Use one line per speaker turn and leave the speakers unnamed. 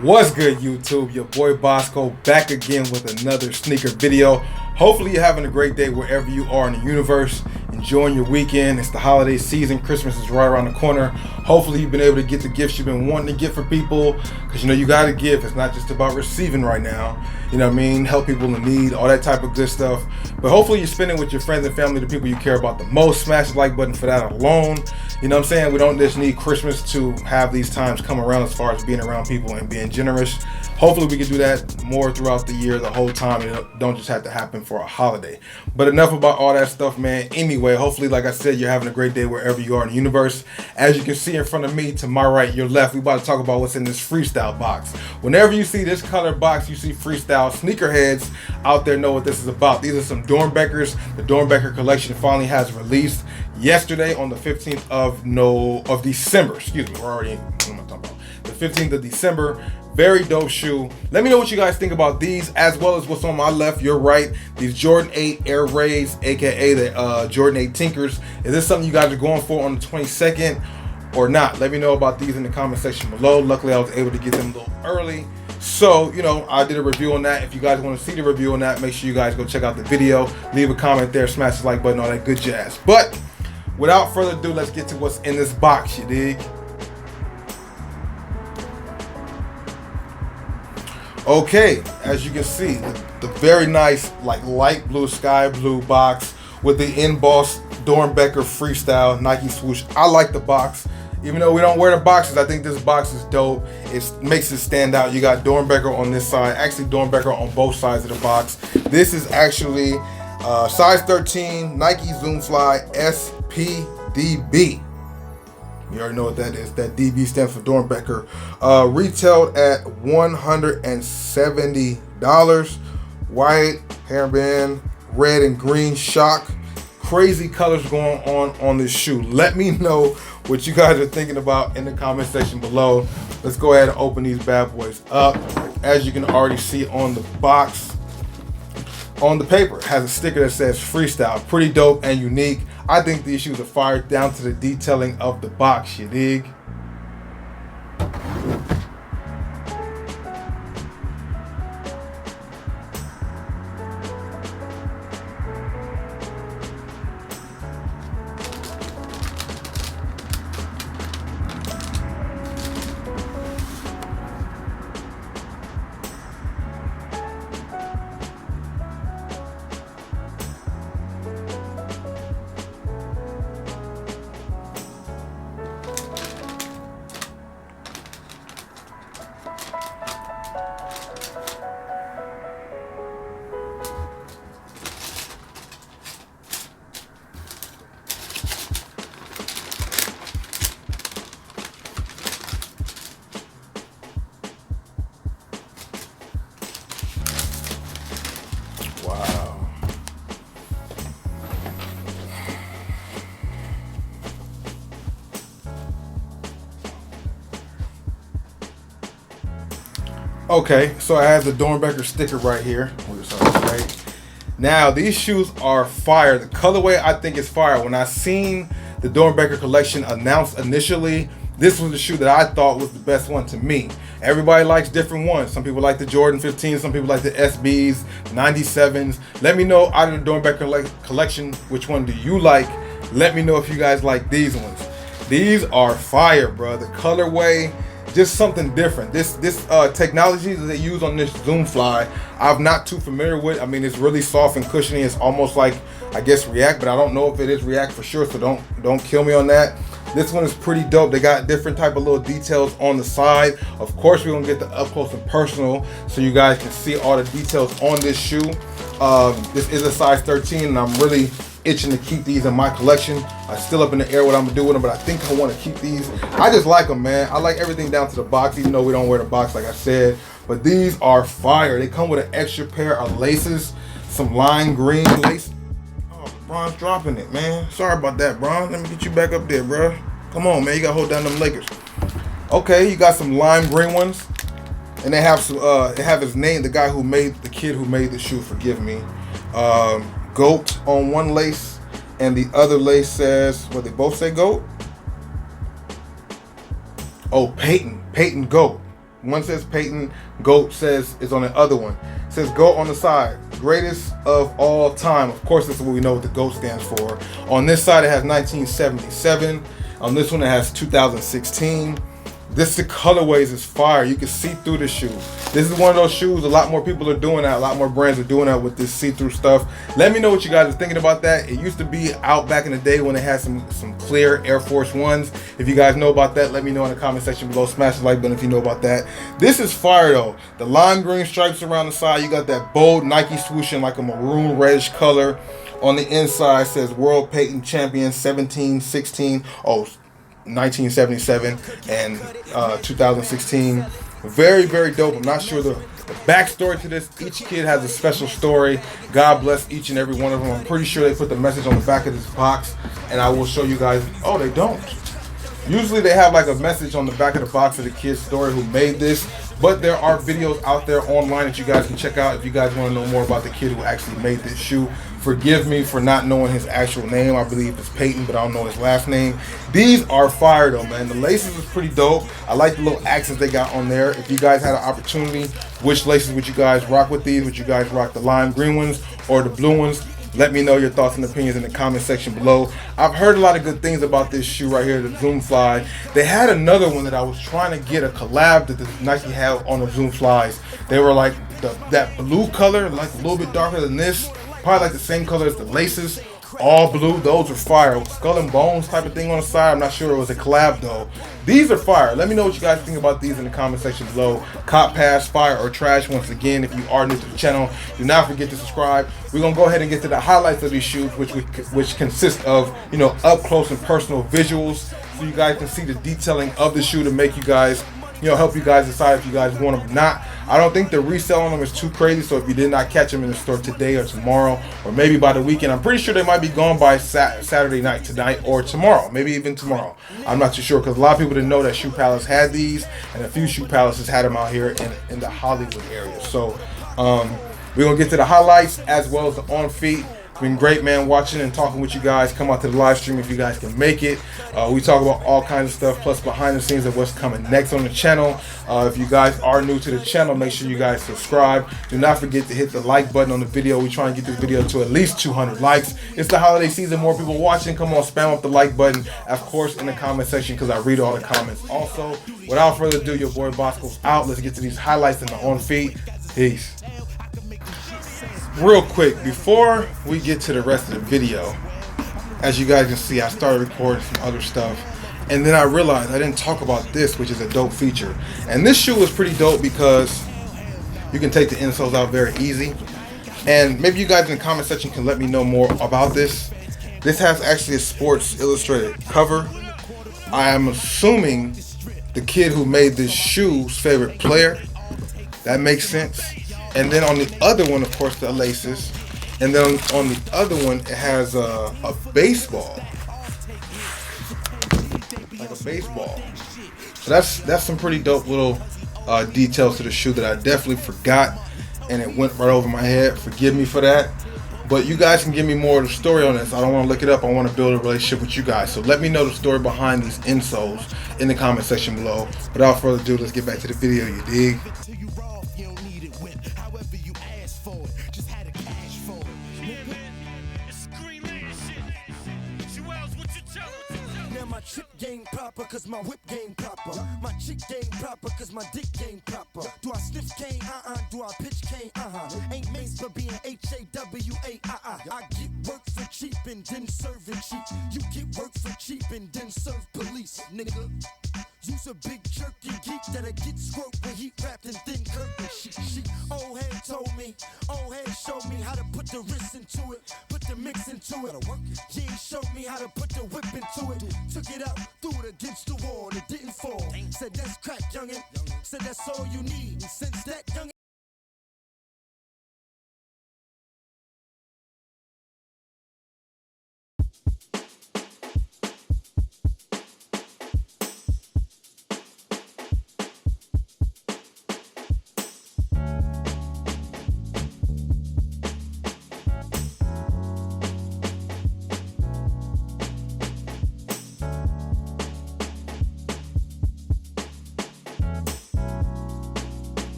What's good, YouTube? Your boy Bossco back again with another sneaker video. Hopefully you're having a great day wherever you are in the universe, enjoying your weekend. It's the holiday season. Christmas is right around the corner. Hopefully you've been able to get the gifts you've been wanting to get for people, because you know you got to give. It's not just about receiving right now. You know what I mean? Help people in need, all that type of good stuff. But hopefully you're spending with your friends and family, the people you care about the most. Smash the like button for that alone. You know what I'm saying? We don't just need Christmas to have these times come around as far as being around people and being generous. Hopefully we can do that more throughout the year, the whole time. It don't just have to happen for a holiday. But enough about all that stuff, man. Anyway, hopefully, like I said, you're having a great day wherever you are in the universe. As you can see in front of me, to my right, your left, we about to talk about what's in this freestyle box. Whenever you see this color box, you see freestyle. Sneakerheads out there know what this is about. These are some Doernbechers. The Doernbecher collection finally has released yesterday on the 15th of December. Excuse me, we're already, what am I talking about? The 15th of December. Very dope shoe. Let me know what you guys think about these, as well as what's on my left, your right. These Jordan 8 Air Rays, aka the Jordan 8 Tinkers. Is this something you guys are going for on the 22nd or not? Let me know about these in the comment section below. Luckily, I was able to get them a little early. So, you know, I did a review on that. If you guys want to see the review on that, make sure you guys go check out the video. Leave a comment there, smash the like button, all that good jazz. But without further ado, let's get to what's in this box, you dig? Okay, as you can see, the very nice, like light blue, sky blue box with the embossed Doernbecher Freestyle Nike swoosh. I like the box. Even though we don't wear the boxes, I think this box is dope. It makes it stand out. You got Doernbecher on this side, actually Doernbecher on both sides of the box. This is actually size 13 Nike Zoom Fly SPDB. You already know what that is. That DB stands for Doernbecher. Retailed at $170. White, hairband, red and green shock. Crazy colors going on this shoe. Let me know what you guys are thinking about in the comment section below. Let's go ahead and open these bad boys up. As you can already see on the box, on the paper, it has a sticker that says freestyle. Pretty dope and unique. I think these shoes are fired down to the detailing of the box, you dig? Wow. Okay, so it has the Doernbecher sticker right here. Now, these shoes are fire. The colorway, I think, is fire. When I seen the Doernbecher collection announced initially, this was the shoe that I thought was the best one to me. Everybody likes different ones. Some people like the Jordan 15, some people like the SBs, 97s. Let me know out of the Doernbecher collection, which one do you like? Let me know if you guys like these ones. These are fire, bro. The colorway, just something different. This technology that they use on this Zoom Fly, I'm not too familiar with. I mean, it's really soft and cushiony. It's almost like, I guess, React, but I don't know if it is React for sure, so don't kill me on that. This one is pretty dope. They got different type of little details on the side. Of course, we're gonna get the up close and personal so you guys can see all the details on this shoe. This is a size 13, and I'm really itching to keep these in my collection. I'm still up in the air what I'm gonna do with them, but I think I want to keep these. I just like them, man. I like everything down to the box, even though we don't wear the box like I said. But these are fire. They come with an extra pair of laces, some lime green lace. Bron's dropping it, man. Sorry about that, Bron. Let me get you back up there, bro. Come on, man. You gotta hold down them Lakers. Okay, you got some lime green ones, and they have some. They have his name. The guy who made the kid who made the shoe. Forgive me. GOAT on one lace, and the other lace says, what, they both say GOAT? Oh, Peyton GOAT. One says Peyton, GOAT says is on the other one. It says GOAT on the side, greatest of all time. Of course, that's what we know what the GOAT stands for. On this side, it has 1977. On this one, it has 2016. This, the colorways is fire. You can see through the shoe. This is one of those shoes, a lot more people are doing that. A lot more brands are doing that with this see-through stuff. Let me know what you guys are thinking about that. It used to be out back in the day when they had some clear Air Force Ones. If you guys know about that, let me know in the comment section below. Smash the like button if you know about that. This is fire though. The lime green stripes around the side. You got that bold Nike swoosh in like a maroon reddish color. On the inside says World Peyton Champion 17, 16. 1977 and 2016. Very, very dope. I'm not sure the backstory to this. Each kid has a special story. God bless each and every one of them. I'm pretty sure they put the message on the back of this box, and I will show you guys. Oh, they don't. Usually they have like a message on the back of the box of the kid's story who made this, but there are videos out there online that you guys can check out if you guys want to know more about the kid who actually made this shoe. Forgive me for not knowing his actual name. I believe it's Peyton, but I don't know his last name. These are fire though, man. The laces is pretty dope. I like the little accents they got on there. If you guys had an opportunity, which laces would you guys rock with these? Would you guys rock the lime green ones or the blue ones? Let me know your thoughts and opinions in the comment section below. I've heard a lot of good things about this shoe right here, the Zoom Fly. They had another one that I was trying to get a collab that the Nike had on the Zoom Flies. They were like that blue color, like a little bit darker than this. Probably like the same color as the laces, all blue. Those are fire. Skull and bones type of thing on the side. I'm not sure it was a collab though. These are fire. Let me know what you guys think about these in the comment section below. Cop, pass, fire, or trash. Once again, if you are new to the channel, do not forget to subscribe. We're gonna go ahead and get to the highlights of these shoes, which consist of, you know, up close and personal visuals, so you guys can see the detailing of the shoe to make you guys, you know, help you guys decide if you guys want them or not. I don't think the resale on them is too crazy, so if you did not catch them in the store today or tomorrow, or maybe by the weekend, I'm pretty sure they might be gone by Saturday night, tonight, or tomorrow, maybe even tomorrow. I'm not too sure, because a lot of people didn't know that Shoe Palace had these, and a few Shoe Palaces had them out here in the Hollywood area. So we're going to get to the highlights as well as the on feet. It's been great, man, watching and talking with you guys. Come out to the live stream if you guys can make it. We talk about all kinds of stuff, plus behind the scenes of what's coming next on the channel. If you guys are new to the channel, make sure you guys subscribe. Do not forget to hit the like button on the video. We're trying to get this video to at least 200 likes. It's the holiday season, more people watching. Come on, spam up the like button, of course, in the comment section, because I read all the comments. Also, without further ado, your boy Bossco's out. Let's get to these highlights in the on feet. Peace. Real quick, before we get to the rest of the video, as you guys can see, I started recording some other stuff, and then I realized I didn't talk about this, which is a dope feature. And this shoe is pretty dope because you can take the insoles out very easy. And maybe you guys in the comment section can let me know more about this. This has actually a Sports Illustrated cover. I am assuming the kid who made this shoe's favorite player. That makes sense. And then on the other one, of course, the laces. And then on the other one, it has a baseball. Like a baseball. So that's some pretty dope little details to the shoe that I definitely forgot. And it went right over my head. Forgive me for that. But you guys can give me more of the story on this. I don't want to look it up. I want to build a relationship with you guys. So let me know the story behind these insoles in the comment section below. Without further ado, let's get back to the video, you dig?
Chip game proper, cause my whip game proper. My chick game proper, cause my dick game proper. Do I sniff cane? Do I pitch cane? Ain't made for being HAWA. I get work for cheap and then serve it cheap. You get work for cheap and then serve police, nigga. You's a big jerky geek that'll get squirt when he wrapped in thin curtain sheet. Old head told me, old head showed me how to put the wrist into it, put the mix into it. Yeah, he showed me how to put the whip into it. Took it out, threw it against the wall, it didn't fall. Said that's crack, youngin'. Said that's all you need. And since that youngin',